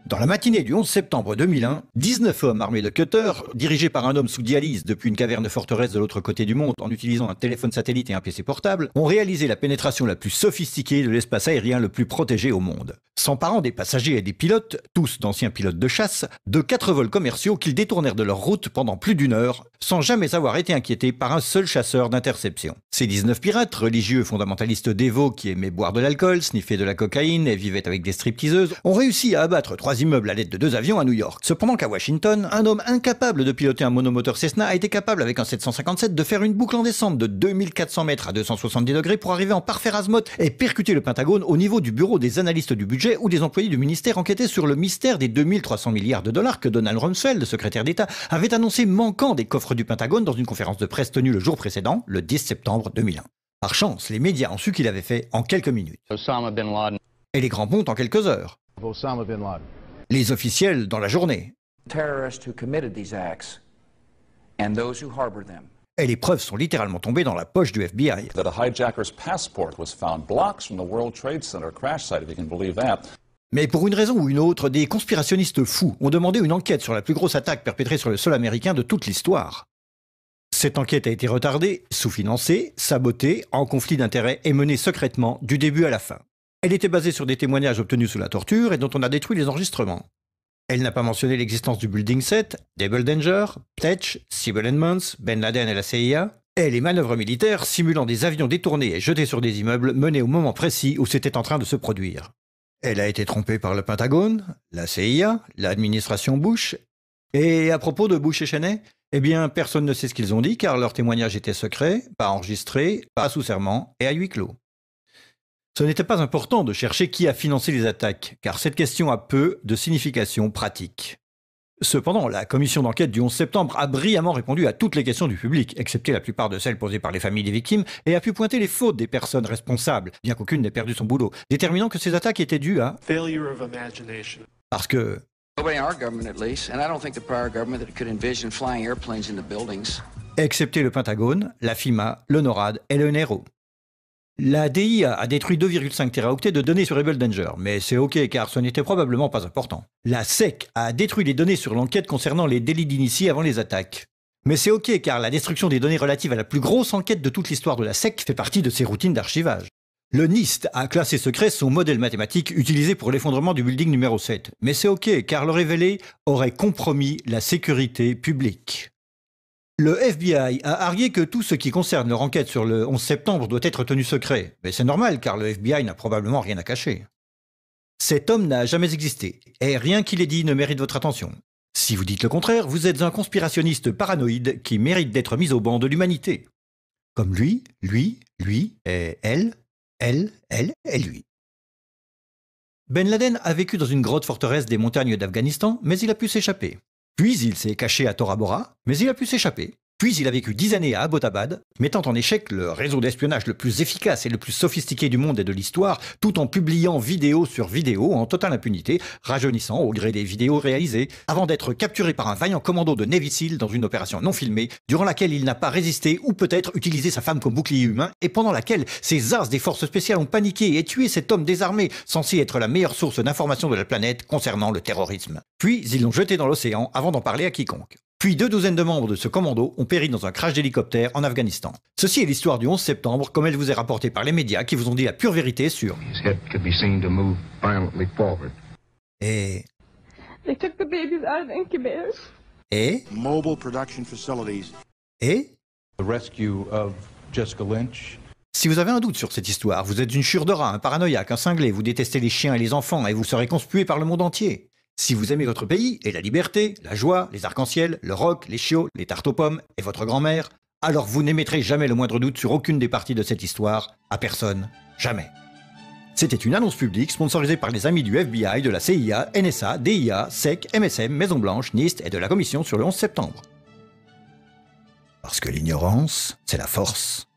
Dans la matinée du 11 septembre 2001, 19 hommes armés de cutters, dirigés par un homme sous dialyse depuis une caverne forteresse de l'autre côté du monde en utilisant un téléphone satellite et un PC portable, ont réalisé la pénétration la plus sophistiquée de l'espace aérien le plus protégé au monde. S'emparant des passagers et des pilotes, tous d'anciens pilotes de chasse, de 4 vols commerciaux qu'ils détournèrent de leur route pendant plus d'1 heure, sans jamais avoir été inquiétés par un seul chasseur d'interception. Ces 19 pirates, religieux fondamentalistes dévots qui aimaient boire de l'alcool, sniffer de la cocaïne et vivaient avec des stripteaseuses, ont réussi à abattre 3 immeubles à l'aide de 2 avions à New York. Cependant qu'à Washington, un homme incapable de piloter un monomoteur Cessna a été capable avec un 757 de faire une boucle en descente de 2400 mètres à 270 degrés pour arriver en parfait azimuth et percuter le Pentagone au niveau du bureau des analystes du budget ou des employés du ministère enquêtaient sur le mystère des 2300 milliards de dollars que Donald Rumsfeld, secrétaire d'État, avait annoncé manquant des coffres du Pentagone dans une conférence de presse tenue le jour précédent, le 10 septembre 2001. Par chance, les médias ont su qu'il avait fait en quelques minutes. Osama bin Laden. Et les grands pontes en quelques heures. Osama bin Laden. Les officiels dans la journée. Terrorists who committed these acts and those who harbored them. Et les preuves sont littéralement tombées dans la poche du FBI. That a hijacker's passport was found blocks from the World Trade Center crash site, if you can believe that. Mais pour une raison ou une autre, des conspirationnistes fous ont demandé une enquête sur la plus grosse attaque perpétrée sur le sol américain de toute l'histoire. Cette enquête a été retardée, sous-financée, sabotée, en conflit d'intérêts et menée secrètement du début à la fin. Elle était basée sur des témoignages obtenus sous la torture et dont on a détruit les enregistrements. Elle n'a pas mentionné l'existence du Building 7, Double Danger, Pletch, Sybil Edmonds, Ben Laden et la CIA, et les manœuvres militaires simulant des avions détournés et jetés sur des immeubles menés au moment précis où c'était en train de se produire. Elle a été trompée par le Pentagone, la CIA, l'administration Bush. Et à propos de Bush et Cheney, eh bien, personne ne sait ce qu'ils ont dit car leur témoignage était secret, pas enregistré, pas sous serment et à huis clos. Ce n'était pas important de chercher qui a financé les attaques, car cette question a peu de signification pratique. Cependant, la commission d'enquête du 11 septembre a brillamment répondu à toutes les questions du public, excepté la plupart de celles posées par les familles des victimes, et a pu pointer les fautes des personnes responsables, bien qu'aucune n'ait perdu son boulot, déterminant que ces attaques étaient dues à... failure of imagination. Parce que... Nobody in our government, at least, and I don't think the prior government that could envision flying airplanes into buildings. Excepté le Pentagone, la FIMA, le NORAD et le NRO. La DIA a détruit 2,5 téraoctets de données sur Double Danger, mais c'est ok car ce n'était probablement pas important. La SEC a détruit les données sur l'enquête concernant les délits d'initiés avant les attaques. Mais c'est ok car la destruction des données relatives à la plus grosse enquête de toute l'histoire de la SEC fait partie de ses routines d'archivage. Le NIST a classé secret son modèle mathématique utilisé pour l'effondrement du building numéro 7. Mais c'est ok car le révéler aurait compromis la sécurité publique. Le FBI a argué que tout ce qui concerne leur enquête sur le 11 septembre doit être tenu secret. Mais c'est normal car le FBI n'a probablement rien à cacher. Cet homme n'a jamais existé, et rien qu'il ait dit ne mérite votre attention. Si vous dites le contraire, vous êtes un conspirationniste paranoïde qui mérite d'être mis au banc de l'humanité. Comme lui, et elle et lui. Ben Laden a vécu dans une grotte forteresse des montagnes d'Afghanistan, mais il a pu s'échapper. Puis il s'est caché à Tora Bora, mais il a pu s'échapper. Puis il a vécu 10 années à Abbottabad, mettant en échec le réseau d'espionnage le plus efficace et le plus sophistiqué du monde et de l'histoire, tout en publiant vidéo sur vidéo en totale impunité, rajeunissant au gré des vidéos réalisées, avant d'être capturé par un vaillant commando de Navy SEAL dans une opération non filmée, durant laquelle il n'a pas résisté ou peut-être utilisé sa femme comme bouclier humain, et pendant laquelle ces as des forces spéciales ont paniqué et tué cet homme désarmé, censé être la meilleure source d'information de la planète concernant le terrorisme. Puis ils l'ont jeté dans l'océan avant d'en parler à quiconque. Puis 2 douzaines de membres de ce commando ont péri dans un crash d'hélicoptère en Afghanistan. Ceci est l'histoire du 11 septembre, comme elle vous est rapportée par les médias qui vous ont dit la pure vérité sur... Et... They took the babies out of the incubators. Et... Mobile production facilities. Et... The rescue of Jessica Lynch. Si vous avez un doute sur cette histoire, vous êtes une chure de rat, un paranoïaque, un cinglé, vous détestez les chiens et les enfants et vous serez conspué par le monde entier. Si vous aimez votre pays et la liberté, la joie, les arcs-en-ciel, le rock, les chiots, les tartes aux pommes et votre grand-mère, alors vous n'émettrez jamais le moindre doute sur aucune des parties de cette histoire, à personne, jamais. C'était une annonce publique sponsorisée par les amis du FBI, de la CIA, NSA, DIA, SEC, MSM, Maison-Blanche, NIST et de la Commission sur le 11 septembre. Parce que l'ignorance, c'est la force.